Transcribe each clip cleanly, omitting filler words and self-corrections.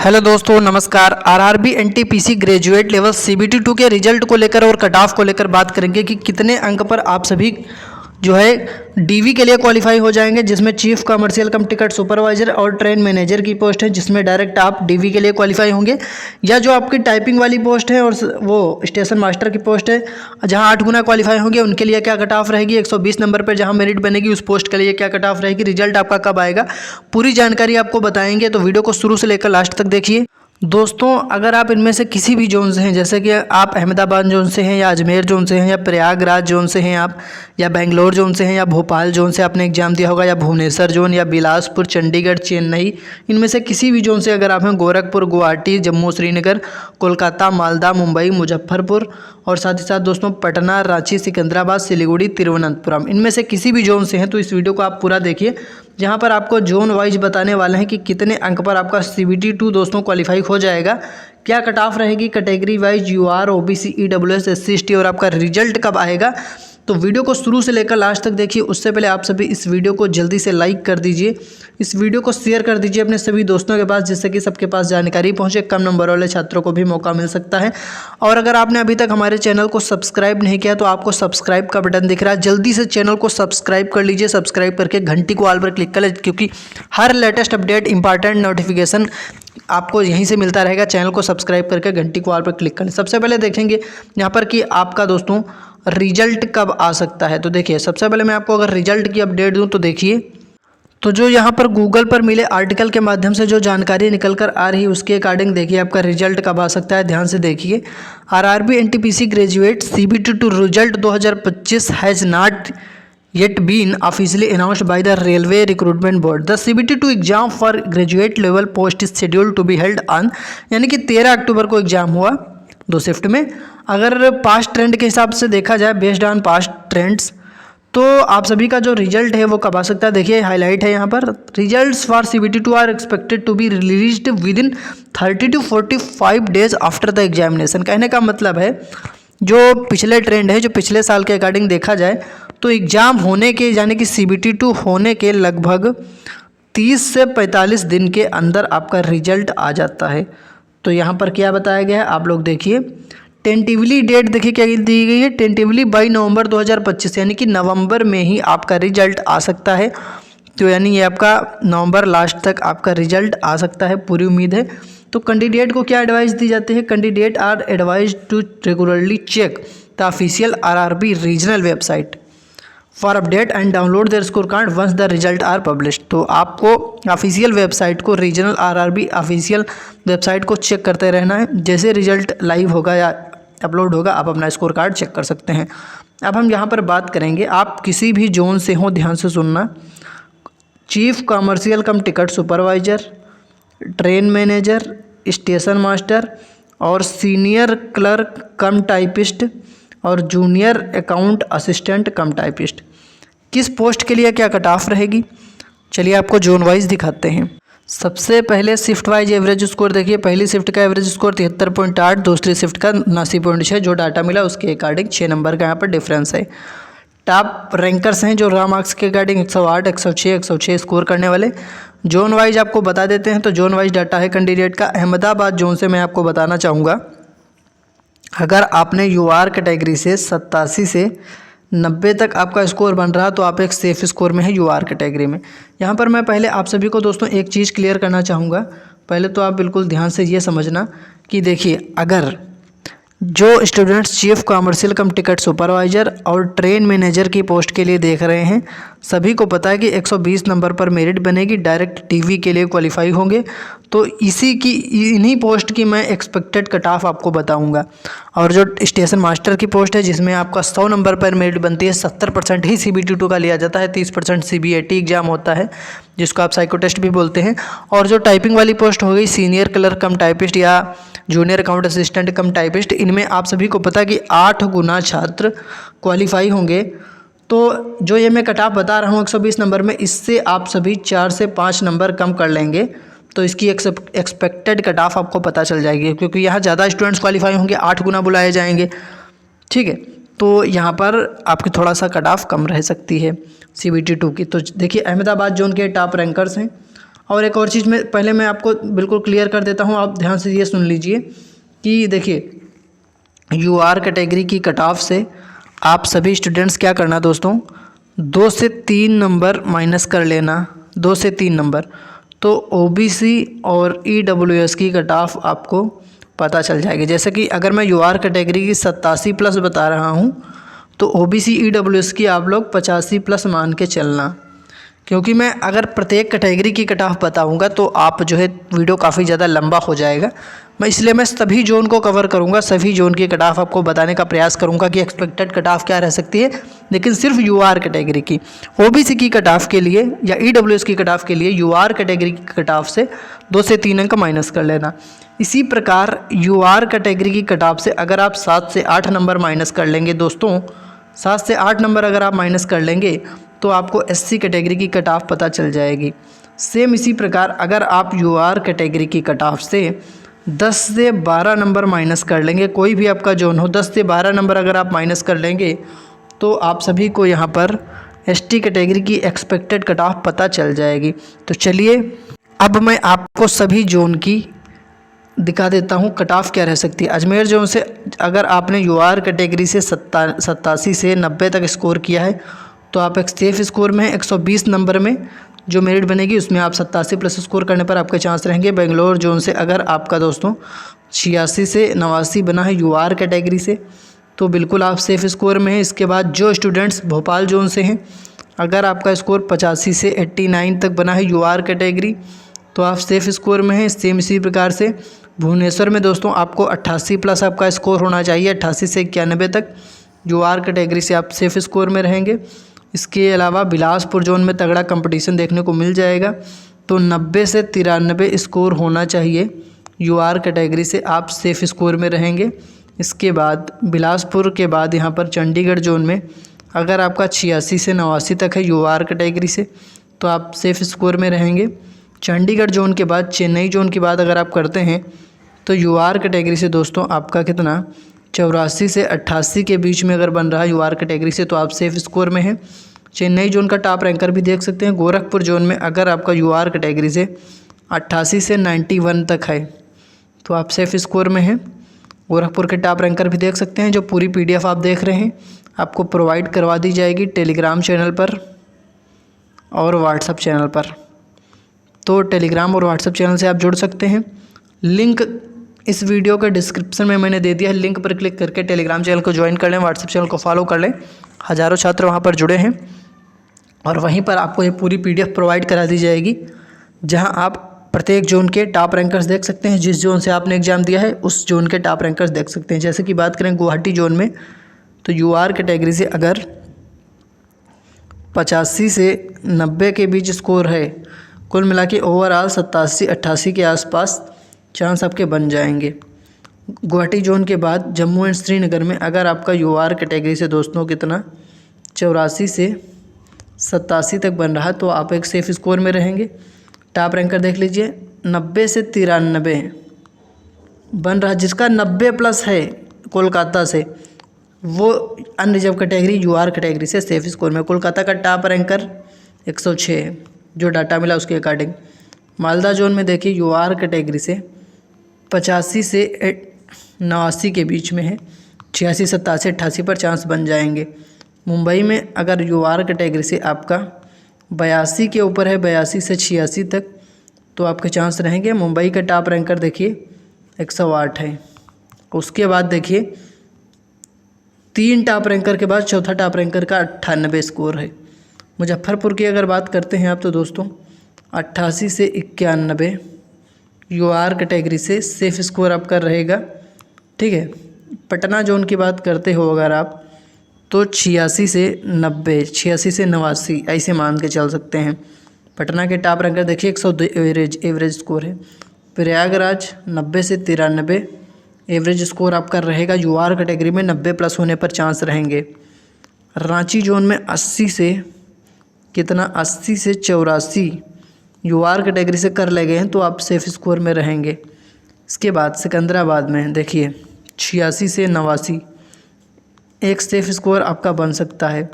Hello दोस्तों, नमस्कार। RRB NTPC graduate level CBT 2 के रिजल्ट को लेकर और कट ऑफ को लेकर बात करेंगे कि कितने अंक पर आप सभी जो है डीवी के लिए क्वालिफाई हो जाएंगे, जिसमें चीफ कमर्शियल कम टिकट सुपरवाइजर और ट्रेन मैनेजर की पोस्ट है, जिसमें डायरेक्ट आप डीवी के लिए क्वालिफाई होंगे, या जो आपकी टाइपिंग वाली पोस्ट है और वो स्टेशन मास्टर की पोस्ट है जहां 8 गुना क्वालिफाई होंगे, उनके लिए क्या कट ऑफ रहेगी। 120 नंबर पर जहां मेरिट बनेगी उस पोस्ट के लिए क्या कट ऑफ रहेगी, रिजल्ट आपका कब आएगा, पूरी जानकारी आपको बताएंगे। तो वीडियो को शुरू से लेकर लास्ट तक देखिए। दोस्तों, अगर आप इनमें से किसी भी जोन से हैं, जैसे कि आप अहमदाबाद जोन से हैं, या अजमेर जोन से हैं, या प्रयागराज जोन से हैं आप, या बेंगलोर जोन से हैं, या भोपाल जोन से आपने एग्जाम दिया होगा, या भुवनेश्वर जोन, या बिलासपुर, चंडीगढ़, चेन्नई, इनमें से किसी भी जोन से अगर आप हैं, गोरखपुर, गुवाहाटी, जम्मू, श्रीनगर, कोलकाता, मालदा, मुंबई, मुजफ्फरपुर और साथ ही साथ दोस्तों पटना, रांची, सिकंदराबाद, सिलीगुड़ी, तिरुवनंतपुरम, इनमें से किसी भी जोन से हैं तो इस वीडियो को आप पूरा देखिए, जहां पर आपको जोन वाइज बताने वाले हैं कि कितने अंक पर आपका सीबीटी 2 दोस्तों क्वालिफाई हो जाएगा, क्या कट ऑफ रहेगी category wise, UR, OBC, EWS, SC, ST, और आपका रिजल्ट कब आएगा। तो वीडियो को शुरू से लेकर लास्ट तक देखिए। उससे पहले आप सभी इस वीडियो को जल्दी से लाइक कर दीजिए, इस वीडियो को शेयर कर दीजिए अपने सभी दोस्तों के पास, जिससे कि सबके पास जानकारी पहुंचे, कम नंबर वाले छात्रों को भी मौका मिल सकता है। और अगर आपने अभी तक हमारे चैनल को सब्सक्राइब नहीं किया तो आपको सब्सक्राइब का बटन दिख रहा है, जल्दी से चैनल को सब्सक्राइब कर लीजिए। सब्सक्राइब करके घंटी को ऑल पर क्लिक कर ले, क्योंकि हर लेटेस्ट अपडेट, इंपॉर्टेंट नोटिफिकेशन आपको यहीं से मिलता रहेगा। चैनल को सब्सक्राइब करके घंटी को ऑल पर क्लिक कर लें। सबसे पहले देखेंगे यहाँ पर कि आपका दोस्तों रिजल्ट कब आ सकता है। तो देखिए, सबसे पहले मैं आपको अगर रिजल्ट की अपडेट दूं तो देखिए, तो जो यहाँ पर गूगल पर मिले आर्टिकल के माध्यम से जो जानकारी निकल कर आ रही है उसके अकॉर्डिंग देखिए आपका रिजल्ट कब आ सकता है। ध्यान से देखिए, RRB NTPC graduate CBT 2 result 2025 has not yet been officially announced by the Railway Recruitment Board. The CBT2 exam for graduate level post is scheduled to be held on, यानी कि 13 अक्टूबर को एग्जाम हुआ 2 शिफ्ट में। अगर past trend के हिसाब से देखा जाए, बेस्ड ऑन पास्ट ट्रेंड्स, तो आप सभी का जो रिजल्ट है वो कब आ सकता है। देखिए हाईलाइट है यहाँ पर, results for CBT2 are expected to be released within 30 to 45 days after the examination. कहने का मतलब है, जो पिछले ट्रेंड है, जो पिछले साल के अकॉर्डिंग देखा जाए तो एग्ज़ाम होने के, यानी कि CBT2 होने के लगभग 30 से 45 दिन के अंदर आपका रिजल्ट आ जाता है। तो यहाँ पर क्या बताया गया है आप लोग देखिए, टेंटिवली डेट देखिए क्या दी गई है, टेंटिवली बाई नवंबर 2025, यानी कि नवंबर में ही आपका रिजल्ट आ सकता है। तो यानी ये आपका नवंबर लास्ट तक आपका रिजल्ट आ सकता है, पूरी उम्मीद है। तो कैंडिडेट को क्या एडवाइस दी जाती है, candidate are advised to regularly check the official RRB regional website for update and download their score card once the result are published. तो आपको ऑफिशियल वेबसाइट को, रीजनल आरआरबी ऑफिशियल वेबसाइट को check करते रहना है। जैसे रिजल्ट लाइव होगा या अपलोड होगा, आप अपना स्कोर कार्ड चेक कर सकते हैं। अब हम यहाँ पर बात करेंगे, आप किसी भी जोन से हो, ध्यान से सुनना, चीफ कमर्शियल कम ticket supervisor, train manager, station master और सीनियर क्लर्क कम टाइपिस्ट और जूनियर अकाउंट असिस्टेंट कम टाइपिस्ट, किस पोस्ट के लिए क्या कट ऑफ रहेगी। चलिए आपको जोन वाइज दिखाते हैं। सबसे पहले शिफ्ट वाइज एवरेज स्कोर देखिए, पहली शिफ्ट का एवरेज स्कोर 73.8, दूसरी शिफ्ट का 79.6, जो डाटा मिला उसके अकॉर्डिंग 6 नंबर का यहाँ पर डिफरेंस है। टॉप रैंकर्स हैं जो रॉ मार्क्स के अकॉर्डिंग 108, 106 स्कोर करने वाले। जोन वाइज आपको बता देते हैं, तो जोन वाइज डाटा है कैंडिडेट का। अहमदाबाद जोन से मैं आपको बताना चाहूँगा, अगर आपने यूआर कैटेगरी से 87 से 90 तक आपका स्कोर बन रहा तो आप एक सेफ स्कोर में है यूआर कैटेगरी में। यहाँ पर मैं पहले आप सभी को दोस्तों एक चीज़ क्लियर करना चाहूँगा। पहले तो आप बिल्कुल ध्यान से ये समझना कि देखिए, अगर जो स्टूडेंट्स चीफ कमर्शियल कम टिकट सुपरवाइजर और ट्रेन मैनेजर की पोस्ट के लिए देख रहे हैं, सभी को पता है कि 120 नंबर पर मेरिट बनेगी, डायरेक्ट टीवी के लिए क्वालिफाई होंगे। तो इन्हीं पोस्ट की मैं एक्सपेक्टेड कट ऑफ आपको बताऊंगा। और जो स्टेशन मास्टर की पोस्ट है, जिसमें आपका 100 नंबर पर मेरिट बनती है, 70% ही CBT2 का लिया जाता है, 30% CBAT एग्जाम होता है, जिसको आप साइको टेस्ट भी बोलते हैं। और जो टाइपिंग वाली पोस्ट हो गई, सीनियर क्लर्क कम टाइपिस्ट या जूनियर अकाउंट असिस्टेंट कम टाइपिस्ट, इनमें आप सभी को पता है कि 8 गुना छात्र क्वालिफाई होंगे। तो जो ये मैं कट ऑफ बता रहा हूँ 120 नंबर में, इससे आप सभी 4 से 5 नंबर कम कर लेंगे तो इसकी एक्सपेक्टेड कट ऑफ आपको पता चल जाएगी, क्योंकि यहाँ ज़्यादा स्टूडेंट्स क्वालिफाई होंगे, 8 गुना बुलाए जाएंगे। ठीक है, तो यहाँ पर आपकी थोड़ा सा कट ऑफ कम रह सकती है CBT2 की। तो देखिए, अहमदाबाद जोन के टॉप रैंकर्स हैं और एक और चीज़ में पहले मैं आपको बिल्कुल क्लियर कर देता हूँ, आप ध्यान से ये सुन लीजिए कि देखिए यूआर कैटेगरी की कट ऑफ से आप सभी स्टूडेंट्स क्या करना दोस्तों, 2 से 3 नंबर माइनस कर लेना, 2 से 3 नंबर। तो ओबीसी और ईडब्ल्यूएस की कट ऑफ आपको पता चल जाएगी। जैसे कि अगर मैं यूआर कैटेगरी की 87 प्लस बता रहा हूँ तो ओबीसी ईडब्ल्यूएस की आप लोग 85 प्लस मान के चलना, क्योंकि मैं अगर प्रत्येक कैटेगरी की कट ऑफ बताऊँगा तो आप जो है वीडियो काफ़ी ज़्यादा लंबा हो जाएगा। इसलिए मैं सभी जोन को कवर करूँगा, सभी जोन की कट ऑफ आपको बताने का प्रयास करूँगा कि एक्सपेक्टेड कट ऑफ क्या रह सकती है। लेकिन सिर्फ यूआर कैटेगरी की, ओबीसी की कट ऑफ के लिए या ईडब्ल्यूएस की कट ऑफ के लिए यूआर कैटेगरी की कट ऑफ से 2 से 3 अंक माइनस कर लेना। इसी प्रकार यूआर कैटेगरी की कट ऑफ से अगर आप 7 से 8 नंबर माइनस कर लेंगे दोस्तों, 7 से 8 नंबर अगर आप माइनस कर लेंगे तो आपको एससी कैटेगरी की कट ऑफ पता चल जाएगी। सेम इसी प्रकार अगर आप यूआर कैटेगरी की कट ऑफ से 10 से 12 नंबर माइनस कर लेंगे, कोई भी आपका जोन हो 10 से 12 नंबर अगर आप माइनस कर लेंगे तो आप सभी को यहाँ पर एसटी कैटेगरी की एक्सपेक्टेड कट ऑफ पता चल जाएगी। तो चलिए अब मैं आपको सभी जोन की दिखा देता हूँ कट ऑफ क्या रह सकती है। अजमेर जोन से अगर आपने यूआर कैटेगरी से 87 से 90 तक स्कोर किया है तो आप एक सेफ स्कोर में 120 नंबर में जो मेरिट बनेगी उसमें आप 87 प्लस स्कोर करने पर आपके चांस रहेंगे। बेंगलोर जोन से अगर आपका दोस्तों 86 से 89 बना है यूआर कैटेगरी से तो बिल्कुल आप सेफ स्कोर में हैं। इसके बाद जो स्टूडेंट्स भोपाल जोन से हैं, अगर आपका स्कोर 85 से 89 तक बना है यूआर कैटेगरी तो आप सेफ स्कोर में हैं। सेम इसी प्रकार से भुवनेश्वर में दोस्तों आपको 88 प्लस आपका स्कोर होना चाहिए, 88 से 91 तक यूआर कैटेगरी से आप सेफ स्कोर में रहेंगे। इसके अलावा बिलासपुर जोन में तगड़ा कंपटीशन देखने को मिल जाएगा, तो 90 से 93 स्कोर होना चाहिए यूआर कैटेगरी से आप सेफ स्कोर में रहेंगे। इसके बाद बिलासपुर के बाद यहाँ पर चंडीगढ़ जोन में अगर आपका 86 से 89 तक है यूआर कैटेगरी से तो आप सेफ स्कोर में रहेंगे। चंडीगढ़ जोन के बाद चेन्नई जोन की बात अगर आप करते हैं तो यूआर कैटेगरी से दोस्तों आपका कितना 84 से 88 के बीच में अगर बन रहा है यूआर कैटेगरी से तो आप सेफ स्कोर में हैं। चेन्नई जोन का टॉप रैंकर भी देख सकते हैं। गोरखपुर जोन में अगर आपका यूआर कैटेगरी से 88 से 91 तक है तो आप सेफ स्कोर में हैं। गोरखपुर के टॉप रैंकर भी देख सकते हैं। जो पूरी पीडीएफ आप देख रहे हैं आपको प्रोवाइड करवा दी जाएगी टेलीग्राम चैनल पर और व्हाट्सएप चैनल पर, तो टेलीग्राम और व्हाट्सएप चैनल से आप जुड़ सकते हैं। लिंक इस वीडियो के डिस्क्रिप्शन में मैंने दे दिया है, लिंक पर क्लिक करके टेलीग्राम चैनल को ज्वाइन कर लें, व्हाट्सएप चैनल को फॉलो कर लें। हज़ारों छात्र वहाँ पर जुड़े हैं और वहीं पर आपको ये पूरी पीडीएफ प्रोवाइड करा दी जाएगी जहाँ आप प्रत्येक जोन के टॉप रैंकर्स देख सकते हैं। जिस जोन से आपने एग्ज़ाम दिया है उस जोन के टॉप रैंकर्स देख सकते हैं। जैसे कि बात करें गुवाहाटी जोन में तो यूआर कैटेगरी से अगर 85 से 90 के बीच स्कोर है, कुल मिला के ओवरऑल 87-88 के आसपास चांस आपके बन जाएंगे। गुवाहाटी जोन के बाद जम्मू एंड श्रीनगर में अगर आपका यूआर कैटेगरी से दोस्तों कितना 84 से 87 तक बन रहा है तो आप एक सेफ स्कोर में रहेंगे। टॉप रैंकर देख लीजिए 90 से 93 बन रहा, जिसका 90 प्लस है कोलकाता से वो अनरिजर्व कैटेगरी यूआर कैटेगरी से सेफ स्कोर में। कोलकाता का टॉप रैंकर 106 है जो डाटा मिला उसके अकॉर्डिंग। मालदा जोन में देखिए यूआर कैटेगरी से 85 से 89 के बीच में है, 86, 87, 88 पर चांस बन जाएंगे। मुंबई में अगर यूआर कैटेगरी से आपका 82 के ऊपर है, 82 से 86 तक तो आपके चांस रहेंगे। मुंबई का टॉप रैंकर देखिए 108 है। उसके बाद देखिए 3 टॉप रैंकर के बाद चौथा टॉप रैंकर का 98 स्कोर है। मुजफ्फरपुर की अगर बात करते हैं आप तो दोस्तों 88 से 91 यूआर कैटेगरी से सेफ स्कोर आपका रहेगा, ठीक है। पटना जोन की बात करते हो अगर आप तो 86 से 90, 86 से 89 ऐसे मान के चल सकते हैं। पटना के टॉप रैंकर देखिए 102 एवरेज स्कोर है। प्रयागराज 90 से 93 एवरेज स्कोर आपका रहेगा। यूआर कैटेगरी में 90 प्लस होने पर चांस रहेंगे। रांची जोन में 80 से कितना 80 से 84 यूआर कैटेगरी से कर ले गए हैं तो आप सेफ स्कोर में रहेंगे। इसके बाद सिकंदराबाद में देखिए 86 से 89 एक सेफ स्कोर आपका बन सकता है।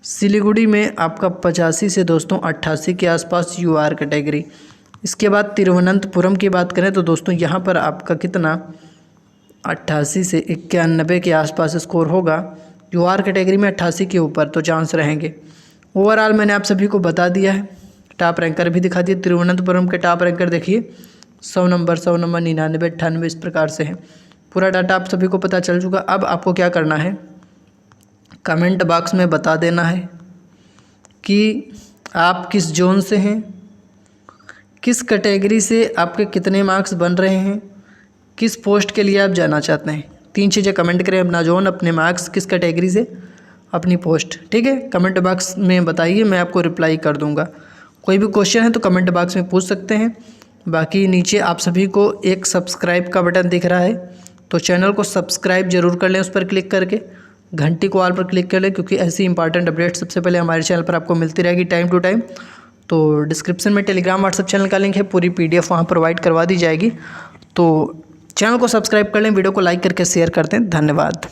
सिलीगुड़ी में आपका 85 से दोस्तों 88 के आसपास UR कैटेगरी। इसके बाद तिरुवनंतपुरम की बात करें तो दोस्तों यहाँ पर आपका कितना 88 से 91 के आसपास स्कोर होगा। UR कैटेगरी में 88 के ऊपर तो चांस रहेंगे। ओवरऑल मैंने आप सभी को बता दिया है, टॉप रैंकर भी दिखा दिया। तिरुवनंतपुरम के टॉप रैंकर देखिए 100 नंबर 99, 98, इस प्रकार से है। पूरा डाटा आप सभी को पता चल चुका। अब आपको क्या करना है, कमेंट बॉक्स में बता देना है कि आप किस जोन से हैं, किस कैटेगरी से आपके कितने मार्क्स बन रहे हैं, किस पोस्ट के लिए आप जाना चाहते हैं। 3 चीज़ें कमेंट करें, अपना जोन, अपने मार्क्स, किस कैटेगरी से, अपनी पोस्ट। ठीक है, कमेंट बॉक्स में बताइए, मैं आपको रिप्लाई कर दूंगा। कोई भी क्वेश्चन है तो कमेंट बॉक्स में पूछ सकते हैं। बाकी नीचे आप सभी को एक सब्सक्राइब का बटन दिख रहा है, तो चैनल को सब्सक्राइब जरूर कर लें, उस पर क्लिक करके घंटी को ऑल पर क्लिक कर लें, क्योंकि ऐसी इंपॉर्टेंट अपडेट सबसे पहले हमारे चैनल पर आपको मिलती रहेगी टाइम टू टाइम। तो डिस्क्रिप्शन में टेलीग्राम व्हाट्सएप चैनल का लिंक है, पूरी PDF वहाँ प्रोवाइड करवा दी जाएगी। तो चैनल को सब्सक्राइब कर लें, वीडियो को लाइक करके शेयर करते हैं। धन्यवाद।